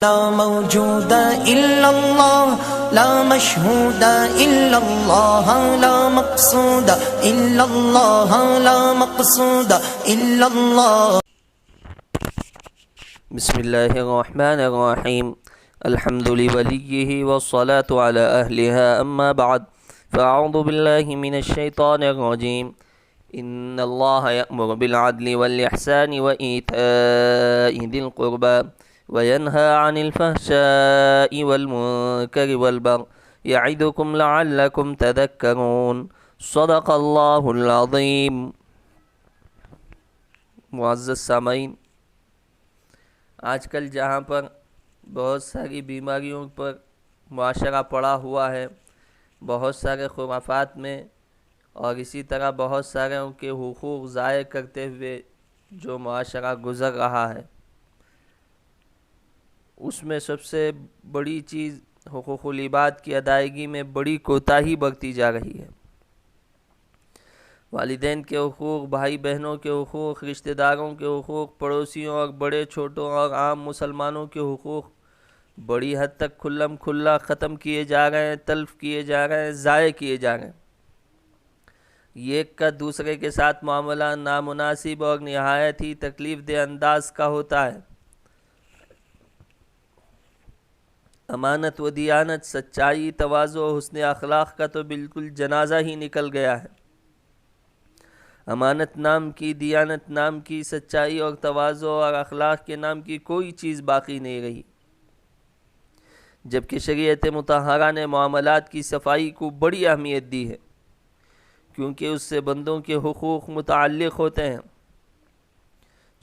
لا موجود إلا الله لا مشهود إلا الله لا مقصود إلا الله لا مقصود إلا الله. بسم الله الرحمن الرحيم. الحمد لوليه والصلاة على أهلها. أما بعد، فأعوذ بالله من الشيطان الرجيم. إن الله يأمر بالعدل والإحسان وإيتاء ذي القربى وينهى عن الفحشاء والمنكر والبغي يعظكم لعلكم تذكرون. صدق اللہ العظیم. معزز سامعین، آج کل جہاں پر بہت ساری بیماریوں پر معاشرہ پڑا ہوا ہے، بہت سارے خرافات میں اور اسی طرح بہت سارے ان کے حقوق ضائع کرتے ہوئے جو معاشرہ گزر رہا ہے، اس میں سب سے بڑی چیز حقوق العباد کی ادائیگی میں بڑی کوتاہی برتی جا رہی ہے. والدین کے حقوق، بھائی بہنوں کے حقوق، رشتہ داروں کے حقوق، پڑوسیوں اور بڑے چھوٹوں اور عام مسلمانوں کے حقوق بڑی حد تک کھلم کھلا ختم کیے جا رہے ہیں، تلف کیے جا رہے ہیں، ضائع کیے جا رہے ہیں. ایک کا دوسرے کے ساتھ معاملہ نامناسب اور نہایت ہی تکلیف دہ انداز کا ہوتا ہے. امانت و دیانت، سچائی، تواضع و حسن اخلاق کا تو بالکل جنازہ ہی نکل گیا ہے. امانت نام کی، دیانت نام کی، سچائی اور تواضع اور اخلاق کے نام کی کوئی چیز باقی نہیں رہی، جبکہ شریعت مطہرہ نے معاملات کی صفائی کو بڑی اہمیت دی ہے، کیونکہ اس سے بندوں کے حقوق متعلق ہوتے ہیں.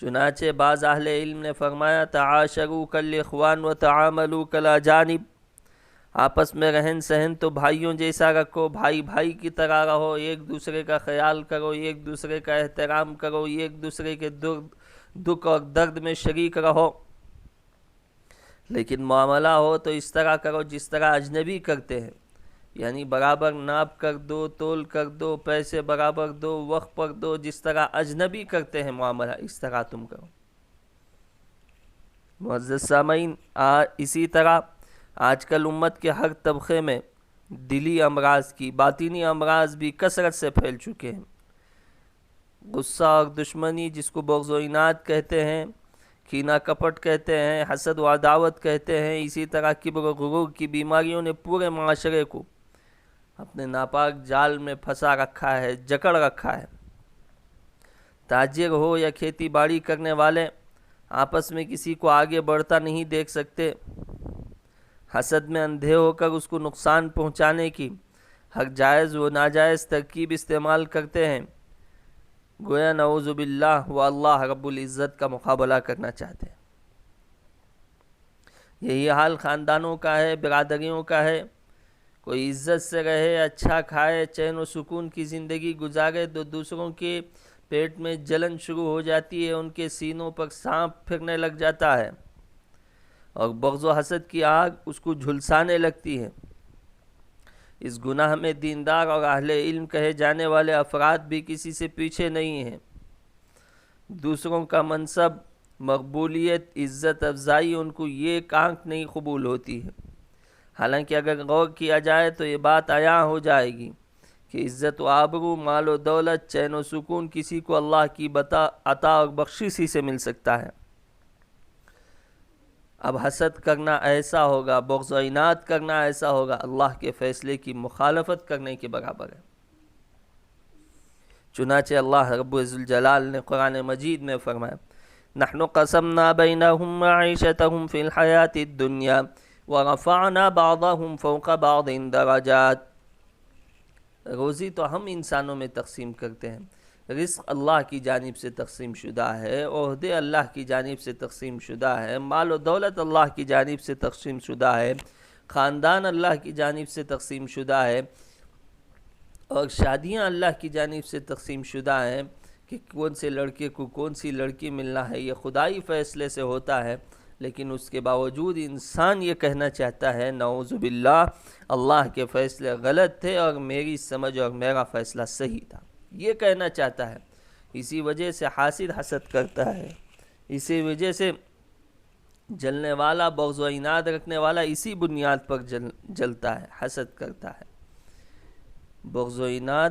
چنانچہ بعض اہل علم نے فرمایا، تعاشروا کالاخوان وتعاملوا کالاجانب. آپس میں رہن سہن تو بھائیوں جیسا رکھو، بھائی بھائی کی طرح رہو، ایک دوسرے کا خیال کرو، ایک دوسرے کا احترام کرو، ایک دوسرے کے دکھ اور درد میں شریک رہو. لیکن معاملہ ہو تو اس طرح کرو جس طرح اجنبی کرتے ہیں، یعنی برابر ناپ کر دو، تول کر دو، پیسے برابر دو، وقت پر دو. جس طرح اجنبی کرتے ہیں معاملہ، اس طرح تم کرو. معزز سامعین، اسی طرح آج کل امت کے ہر طبقے میں دلی امراض کی، باطنی امراض بھی کثرت سے پھیل چکے ہیں. غصہ اور دشمنی، جس کو بغض و عناد کہتے ہیں، کینہ کپٹ کہتے ہیں، حسد و عداوت کہتے ہیں، اسی طرح کبر و غرور کی بیماریوں نے پورے معاشرے کو اپنے ناپاک جال میں پھنسا رکھا ہے، جکڑ رکھا ہے. تاجر ہو یا کھیتی باڑی کرنے والے آپس میں کسی کو آگے بڑھتا نہیں دیکھ سکتے. حسد میں اندھے ہو کر اس کو نقصان پہنچانے کی ہر جائز و ناجائز ترکیب استعمال کرتے ہیں، گویا نعوذ باللہ وہ اللہ رب العزت کا مقابلہ کرنا چاہتے ہیں. یہی حال خاندانوں کا ہے، برادریوں کا ہے. کوئی عزت سے رہے، اچھا کھائے، چین و سکون کی زندگی گزارے، تو دوسروں کے پیٹ میں جلن شروع ہو جاتی ہے، ان کے سینوں پر سانپ پھرنے لگ جاتا ہے اور بغض و حسد کی آگ اس کو جھلسانے لگتی ہے. اس گناہ میں دیندار اور اہل علم کہے جانے والے افراد بھی کسی سے پیچھے نہیں ہیں. دوسروں کا منصب، مقبولیت، عزت افزائی ان کو یہ آنکھ نہیں قبول ہوتی ہے. حالانکہ اگر غور کیا جائے تو یہ بات عیاں ہو جائے گی کہ عزت و آبرو، مال و دولت، چین و سکون کسی کو اللہ کی عطا اور بخشش ہی سے مل سکتا ہے. اب حسد کرنا ایسا ہوگا، بغض و عناد کرنا ایسا ہوگا، اللہ کے فیصلے کی مخالفت کرنے کے برابر ہے. چنانچہ اللہ رب الجلال نے قرآن مجید میں فرمایا، نحن قسمنا بینہم معیشتہم فی الحیات الدنیا ورفعنا بعضهم فوق بعض درجات. روزی تو ہم انسانوں میں تقسیم کرتے ہیں، رزق اللہ کی جانب سے تقسیم شدہ ہے، عہدے اللہ کی جانب سے تقسیم شدہ ہے، مال و دولت اللہ کی جانب سے تقسیم شدہ ہے، خاندان اللہ کی جانب سے تقسیم شدہ ہے، اور شادیاں اللہ کی جانب سے تقسیم شدہ ہیں کہ کون سے لڑکے کو کون سی لڑکی ملنا ہے، یہ خدائی فیصلے سے ہوتا ہے. لیکن اس کے باوجود انسان یہ کہنا چاہتا ہے، نعوذ باللہ، اللہ کے فیصلے غلط تھے اور میری سمجھ اور میرا فیصلہ صحیح تھا، یہ کہنا چاہتا ہے. اسی وجہ سے حاسد حسد کرتا ہے، اسی وجہ سے جلنے والا، بغض و عناد رکھنے والا اسی بنیاد پر جلتا ہے، حسد کرتا ہے۔ بغض و عناد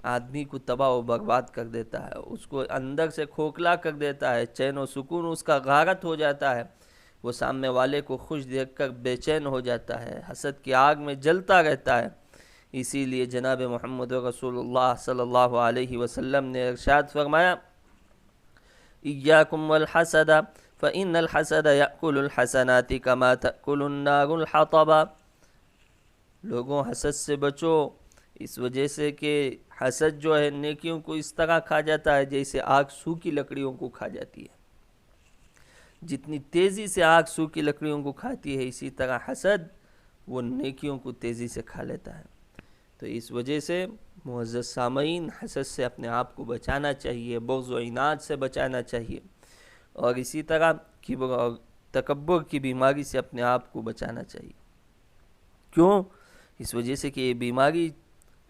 آدمی کو تباہ و برباد کر دیتا ہے، اس کو اندر سے کھوکھلا کر دیتا ہے، چین و سکون اس کا غارت ہو جاتا ہے، وہ سامنے والے کو خوش دیکھ کر بے چین ہو جاتا ہے، حسد کی آگ میں جلتا رہتا ہے۔ اسی لیے جناب محمد رسول اللہ صلی اللہ علیہ وسلم نے ارشاد فرمایا، ایاکم والحسد فإن الحسد یأکل الحسنات کما تأکل النار الحطب۔ لوگوں حسد سے بچو، اس وجہ سے کہ حسد جو ہے نیکیوں کو اس طرح کھا جاتا ہے جیسے آگ سوکھی لکڑیوں کو کھا جاتی ہے۔ جتنی تیزی سے آگ سوکھی لکڑیوں کو کھاتی ہے، اسی طرح حسد وہ نیکیوں کو تیزی سے کھا لیتا ہے۔ تو اس وجہ سے معزز سامعین، حسد سے اپنے آپ کو بچانا چاہیے، بغض و عناد سے بچانا چاہیے، اور اسی طرح کبر اور تکبر کی بیماری سے اپنے آپ کو بچانا چاہیے۔ کیوں؟ اس وجہ سے کہ یہ بیماری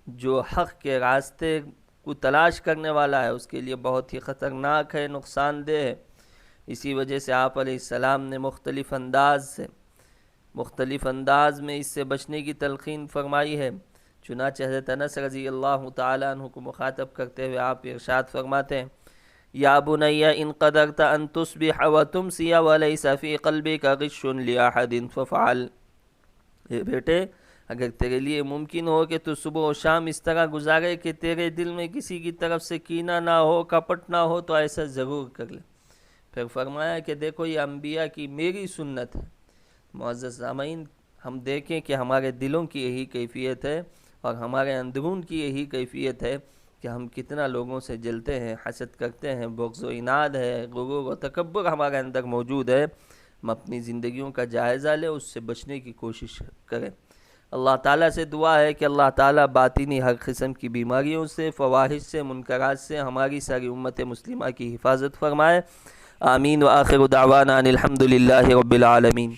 جو حق کے راستے کو تلاش کرنے والا ہے اس کے لیے بہت ہی خطرناک ہے، نقصان دہ ہے۔ اسی وجہ سے آپ علیہ السلام نے مختلف انداز میں اس سے بچنے کی تلقین فرمائی ہے۔ چنانچہ حضرت انس رضی اللہ تعالیٰ عنہ کو مخاطب کرتے ہوئے آپ ارشاد فرماتے ہیں، یا بنی ان قدرت ان تصبح وتمسی ولیس فی قلبک غش لاحد ففعل۔ اے بیٹے، اگر تیرے لیے ممکن ہو کہ تو صبح و شام اس طرح گزارے کہ تیرے دل میں کسی کی طرف سے کینہ نہ ہو، کپٹ نہ ہو، تو ایسا ضرور کر لے۔ پھر فرمایا کہ دیکھو یہ انبیاء کی میری سنت ہے۔ معزز سامعین، ہم دیکھیں کہ ہمارے دلوں کی یہی کیفیت ہے اور ہمارے اندرون کی یہی کیفیت ہے کہ ہم کتنا لوگوں سے جلتے ہیں، حسد کرتے ہیں، بغض و عناد ہے، غرور و تکبر ہمارے اندر موجود ہے۔ ہم اپنی زندگیوں کا جائزہ لیں، اس سے بچنے کی کوشش کریں۔ اللہ تعالیٰ سے دعا ہے کہ اللہ تعالیٰ باطنی ہر قسم کی بیماریوں سے، فواحش سے، منکرات سے ہماری ساری امت مسلمہ کی حفاظت فرمائے۔ آمین۔ وآخر دعوانا ان الحمد للہ رب العالمین۔